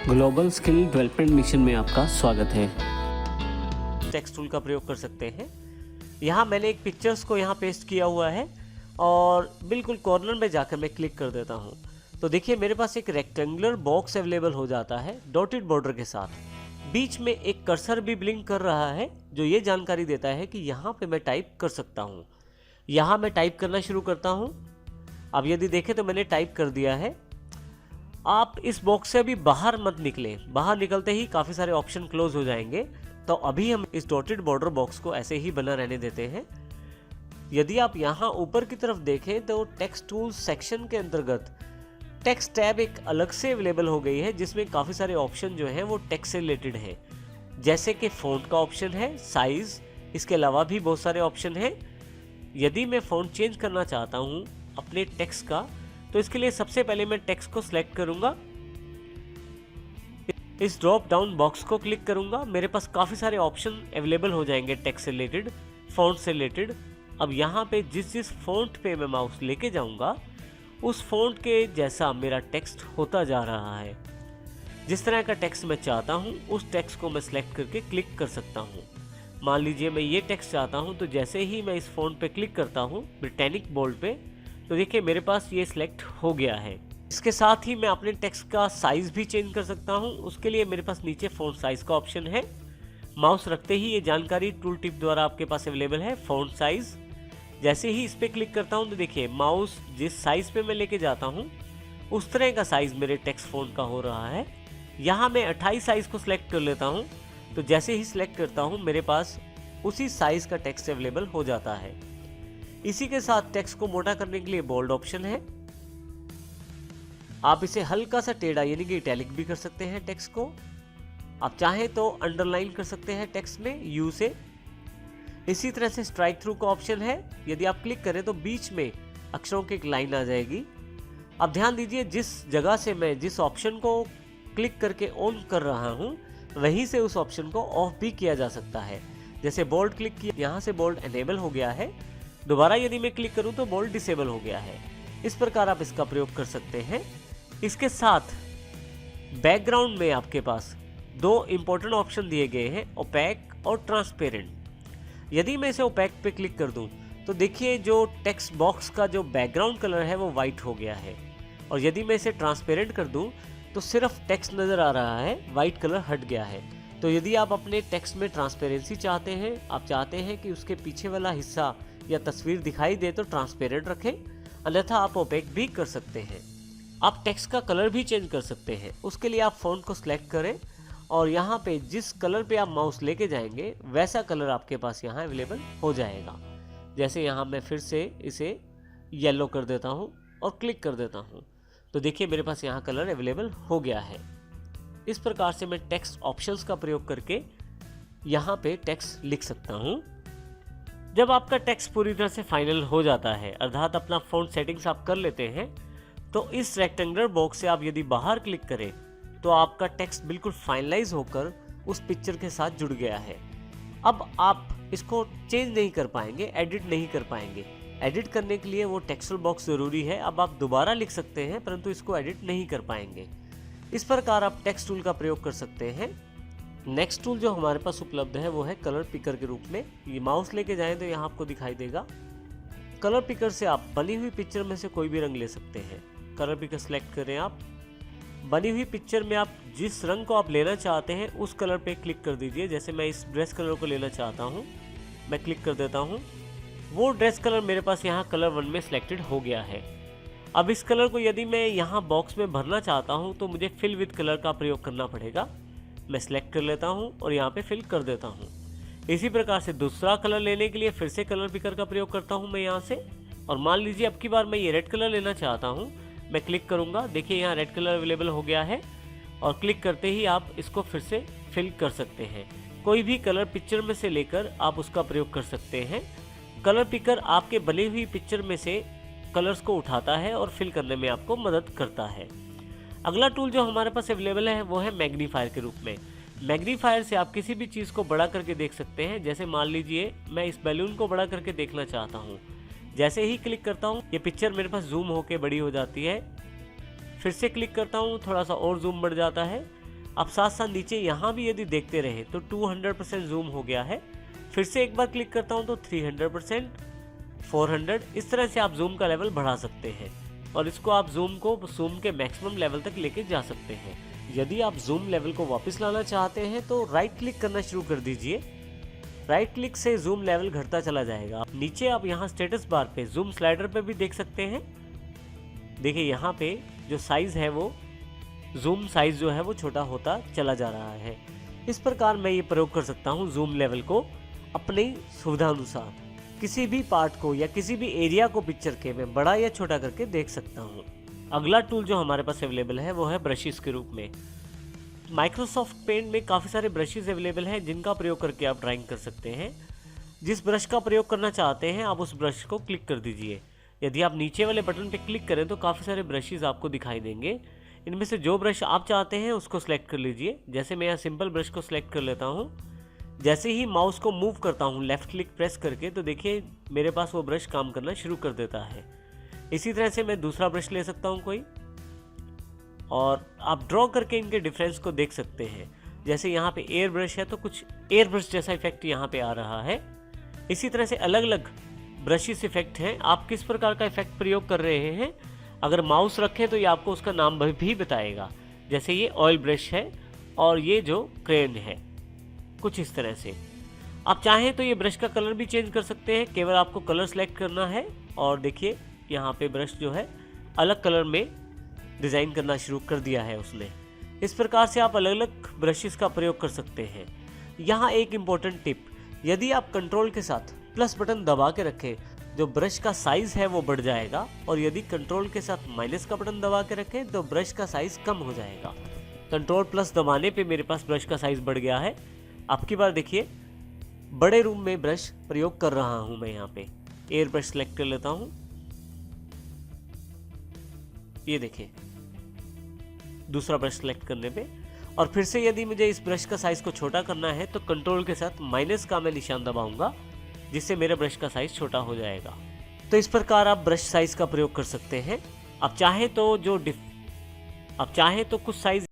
Global skill development mission में आपका स्वागत है। टेक्स्ट टूल का प्रयोग कर सकते हैं। यहाँ मैंने एक पिक्चर्स को यहाँ पेस्ट किया हुआ है और बिल्कुल कॉर्नर में जाकर मैं क्लिक कर देता हूँ तो देखिए मेरे पास एक रेक्टेंगुलर बॉक्स अवेलेबल हो जाता है डॉटेड बॉर्डर के साथ। बीच में एक कर्सर भी ब्लिंक कर रहा है जो ये जानकारी देता है कि यहाँ पे मैं टाइप कर सकता हूँ। यहाँ मैं टाइप करना शुरू करता हूँ। अब यदि देखें तो मैंने टाइप कर दिया है। आप इस बॉक्स से अभी बाहर मत निकलें, बाहर निकलते ही काफ़ी सारे ऑप्शन क्लोज हो जाएंगे। तो अभी हम इस डॉटेड बॉर्डर बॉक्स को ऐसे ही बना रहने देते हैं। यदि आप यहाँ ऊपर की तरफ देखें तो टेक्स्ट टूल सेक्शन के अंतर्गत टेक्स्ट टैब एक अलग से अवेलेबल हो गई है जिसमें काफ़ी सारे ऑप्शन जो हैं वो टेक्स्ट से रिलेटेड हैं, जैसे कि फ़ॉन्ट का ऑप्शन है, साइज़, इसके अलावा भी बहुत सारे ऑप्शन हैं। यदि मैं फ़ॉन्ट चेंज करना चाहता हूँ अपने टेक्स्ट का तो इसके लिए सबसे पहले मैं टेक्स्ट को सिलेक्ट करूंगा, इस ड्रॉप डाउन बॉक्स को क्लिक करूंगा। मेरे पास काफ़ी सारे ऑप्शन अवेलेबल हो जाएंगे टेक्स्ट से रिलेटेड, फ़ॉन्ट से रिलेटेड। अब यहाँ पे जिस फ़ॉन्ट पे मैं माउस लेके जाऊंगा उस फ़ॉन्ट के जैसा मेरा टेक्स्ट होता जा रहा है। जिस तरह का टेक्स्ट मैं चाहता हूँ उस टेक्स्ट को मैं सिलेक्ट करके क्लिक कर सकता हूँ। मान लीजिए मैं ये टेक्स्ट चाहता हूँ तो जैसे ही मैं इस फ़ॉन्ट पे क्लिक करता हूँ ब्रिटानिक बोल्ड पे, तो देखिए मेरे पास ये सिलेक्ट हो गया है। इसके साथ ही मैं अपने टेक्स्ट का साइज़ भी चेंज कर सकता हूँ। उसके लिए मेरे पास नीचे फ़ॉन्ट साइज़ का ऑप्शन है। माउस रखते ही ये जानकारी टूल टिप द्वारा आपके पास अवेलेबल है, फ़ॉन्ट साइज़। जैसे ही इस पर क्लिक करता हूँ तो देखिए माउस जिस साइज़ पे मैं लेके जाता हूँ उस तरह का साइज़ मेरे टेक्स्ट फ़ॉन्ट का हो रहा है। यहाँ मैं 28 साइज़ को सिलेक्ट कर लेता हूँ तो जैसे ही सिलेक्ट करता हूँ मेरे पास उसी साइज़ का टेक्स्ट अवेलेबल हो जाता है। इसी के साथ टेक्स्ट को मोटा करने के लिए बोल्ड ऑप्शन है। आप इसे हल्का सा टेढ़ा यानी कि इटैलिक भी कर सकते हैं टेक्स्ट को। आप चाहें तो अंडरलाइन कर सकते हैं टेक्स्ट में यू से। इसी तरह से स्ट्राइक थ्रू का ऑप्शन है। यदि आप क्लिक करें तो बीच में अक्षरों की एक लाइन आ जाएगी। अब ध्यान दीजिए जिस जगह से मैं जिस ऑप्शन को क्लिक करके ऑन कर रहा हूं वहीं से उस ऑप्शन को ऑफ भी किया जा सकता है। जैसे बोल्ड क्लिक किया, यहाँ से बोल्ड एनेबल हो गया है। दोबारा यदि मैं क्लिक करूं तो बोल्ड डिसेबल हो गया है। इस प्रकार आप इसका प्रयोग कर सकते हैं। इसके साथ बैकग्राउंड में आपके पास दो इंपॉर्टेंट ऑप्शन दिए गए हैं, ओपैक और ट्रांसपेरेंट। यदि मैं इसे ओपैक पे क्लिक कर दूं तो देखिए जो टेक्स्ट बॉक्स का जो बैकग्राउंड कलर है वो वाइट हो गया है। और यदि मैं इसे ट्रांसपेरेंट कर दूं तो सिर्फ टेक्स्ट नज़र आ रहा है, वाइट कलर हट गया है। तो यदि आप अपने टेक्स्ट में ट्रांसपेरेंसी चाहते हैं, आप चाहते हैं कि उसके पीछे वाला हिस्सा या तस्वीर दिखाई दे तो ट्रांसपेरेंट रखें, अन्यथा आप ओपेक भी कर सकते हैं। आप टेक्स्ट का कलर भी चेंज कर सकते हैं। उसके लिए आप फ़ॉन्ट को सिलेक्ट करें और यहाँ पे जिस कलर पे आप माउस लेके जाएंगे वैसा कलर आपके पास यहाँ अवेलेबल हो जाएगा। जैसे यहाँ मैं फिर से इसे येलो कर देता हूँ और क्लिक कर देता हूँ तो देखिए मेरे पास यहाँ कलर अवेलेबल हो गया है। इस प्रकार से मैं टेक्स्ट ऑप्शंस का प्रयोग करके यहाँ पे टेक्स्ट लिख सकता हूँ। जब आपका टेक्स्ट पूरी तरह से फाइनल हो जाता है, अर्थात अपना फ़ॉन्ट सेटिंग्स आप कर लेते हैं, तो इस रेक्टेंगुलर बॉक्स से आप यदि बाहर क्लिक करें तो आपका टेक्स्ट बिल्कुल फाइनलाइज होकर उस पिक्चर के साथ जुड़ गया है। अब आप इसको चेंज नहीं कर पाएंगे, एडिट नहीं कर पाएंगे। एडिट करने के लिए वो टेक्सचर बॉक्स ज़रूरी है। अब आप दोबारा लिख सकते हैं परंतु इसको एडिट नहीं कर पाएंगे। इस प्रकार आप टेक्स्ट टूल का प्रयोग कर सकते हैं। नेक्स्ट टूल जो हमारे पास उपलब्ध है वो है कलर पिकर के रूप में। ये माउस लेके जाएं तो यहाँ आपको दिखाई देगा। कलर पिकर से आप बनी हुई पिक्चर में से कोई भी रंग ले सकते हैं। कलर पिकर सेलेक्ट करें आप। बनी हुई पिक्चर में आप जिस रंग को आप लेना चाहते हैं उस कलर पे क्लिक कर दीजिए। जैसे मैं इस ड्रेस कलर को लेना चाहता हूँ, मैं क्लिक कर देता हूँ। वो ड्रेस कलर मेरे पास यहाँ कलर 1 में सिलेक्टेड हो गया है। अब इस कलर को यदि मैं यहाँ बॉक्स में भरना चाहता हूँ तो मुझे फिल विद कलर का प्रयोग करना पड़ेगा। मैं सिलेक्ट कर लेता हूँ और यहाँ पे फिल कर देता हूँ। इसी प्रकार से दूसरा कलर लेने के लिए फिर से कलर पिकर का प्रयोग करता हूँ मैं यहाँ से। और मान लीजिए अब की बार मैं ये रेड कलर लेना चाहता हूँ, मैं क्लिक करूँगा, देखिए यहाँ रेड कलर अवेलेबल हो गया है। और क्लिक करते ही आप इसको फिर से फिल कर सकते हैं। कोई भी कलर पिक्चर में से लेकर आप उसका प्रयोग कर सकते हैं। कलर पिकर आपके बनी हुई पिक्चर में से कलर्स को उठाता है और फिल करने में आपको मदद करता है। अगला टूल जो हमारे पास अवेलेबल है वो है मैग्नीफायर के रूप में। मैग्नीफायर से आप किसी भी चीज़ को बड़ा करके देख सकते हैं। जैसे मान लीजिए मैं इस बैलून को बड़ा करके देखना चाहता हूँ, जैसे ही क्लिक करता हूँ ये पिक्चर मेरे पास जूम होके बड़ी हो जाती है। फिर से क्लिक करता हूँ, थोड़ा सा और जूम बढ़ जाता है। आप साथ साथ नीचे यहाँ भी यदि देखते रहे तो 200% जूम हो गया है। फिर से एक बार क्लिक करता हूँ तो 300%, 400, इस तरह से आप जूम का लेवल बढ़ा सकते हैं और इसको आप जूम के मैक्सिमम लेवल तक लेके जा सकते हैं। यदि आप जूम लेवल को वापस लाना चाहते हैं तो राइट क्लिक करना शुरू कर दीजिए। राइट क्लिक से जूम लेवल घटता चला जाएगा। नीचे आप यहाँ स्टेटस बार पे जूम स्लाइडर पे भी देख सकते हैं। देखिए यहाँ पे जो साइज है वो जूम साइज जो है वो छोटा होता चला जा रहा है। इस प्रकार मैं ये प्रयोग कर सकता हूँ जूम लेवल को अपनी सुविधानुसार। किसी भी पार्ट को या किसी भी एरिया को पिक्चर के मैं बड़ा या छोटा करके देख सकता हूँ। अगला टूल जो हमारे पास अवेलेबल है वो है ब्रशेस के रूप में। माइक्रोसॉफ्ट पेंट में काफ़ी सारे ब्रशेस अवेलेबल हैं जिनका प्रयोग करके आप ड्राइंग कर सकते हैं। जिस ब्रश का प्रयोग करना चाहते हैं आप उस ब्रश को क्लिक कर दीजिए। यदि आप नीचे वाले बटन पर क्लिक करें तो काफ़ी सारे ब्रशेस आपको दिखाई देंगे। इनमें से जो ब्रश आप चाहते हैं उसको सिलेक्ट कर लीजिए। जैसे मैं यहाँ सिंपल ब्रश को सिलेक्ट कर लेता हूँ। जैसे ही माउस को मूव करता हूँ लेफ्ट क्लिक प्रेस करके तो देखिए मेरे पास वो ब्रश काम करना शुरू कर देता है। इसी तरह से मैं दूसरा ब्रश ले सकता हूँ कोई, और आप ड्रॉ करके इनके डिफरेंस को देख सकते हैं। जैसे यहाँ पे एयर ब्रश है तो कुछ एयर ब्रश जैसा इफेक्ट यहाँ पे आ रहा है। इसी तरह से अलग अलग ब्रशेस इफेक्ट हैं। आप किस प्रकार का इफेक्ट प्रयोग कर रहे हैं, अगर माउस रखें तो ये आपको उसका नाम भी बताएगा। जैसे ये ऑयल ब्रश है और ये जो क्रेन है, कुछ इस तरह से। आप चाहें तो ये ब्रश का कलर भी चेंज कर सकते हैं। केवल आपको कलर सेलेक्ट करना है और देखिए यहाँ पे ब्रश जो है अलग कलर में डिज़ाइन करना शुरू कर दिया है उसने। इस प्रकार से आप अलग अलग ब्रशेस का प्रयोग कर सकते हैं। यहाँ एक इम्पोर्टेंट टिप, यदि आप कंट्रोल के साथ प्लस बटन दबा के रखें जो ब्रश का साइज़ है वो बढ़ जाएगा, और यदि कंट्रोल के साथ माइनस का बटन दबा के रखें तो ब्रश का साइज़ कम हो जाएगा। कंट्रोल प्लस दबाने पे मेरे पास ब्रश का साइज़ बढ़ गया है। अब की बार देखिए बड़े रूम में ब्रश प्रयोग कर रहा हूँ मैं। यहाँ पे एयर ब्रश सेलेक्ट कर लेता हूँ। ये देखिए दूसरा ब्रश सेलेक्ट करने पे, और फिर से यदि मुझे इस ब्रश का साइज़ को छोटा करना है तो कंट्रोल के साथ माइनस का मैं निशान दबाऊंगा, जिससे मेरे ब्रश का साइज़ छोटा हो जाएगा। तो इस प्रकार आप ब्रश साइज़ का प्रयोग कर सकते हैं। आप चाहें तो कुछ साइज़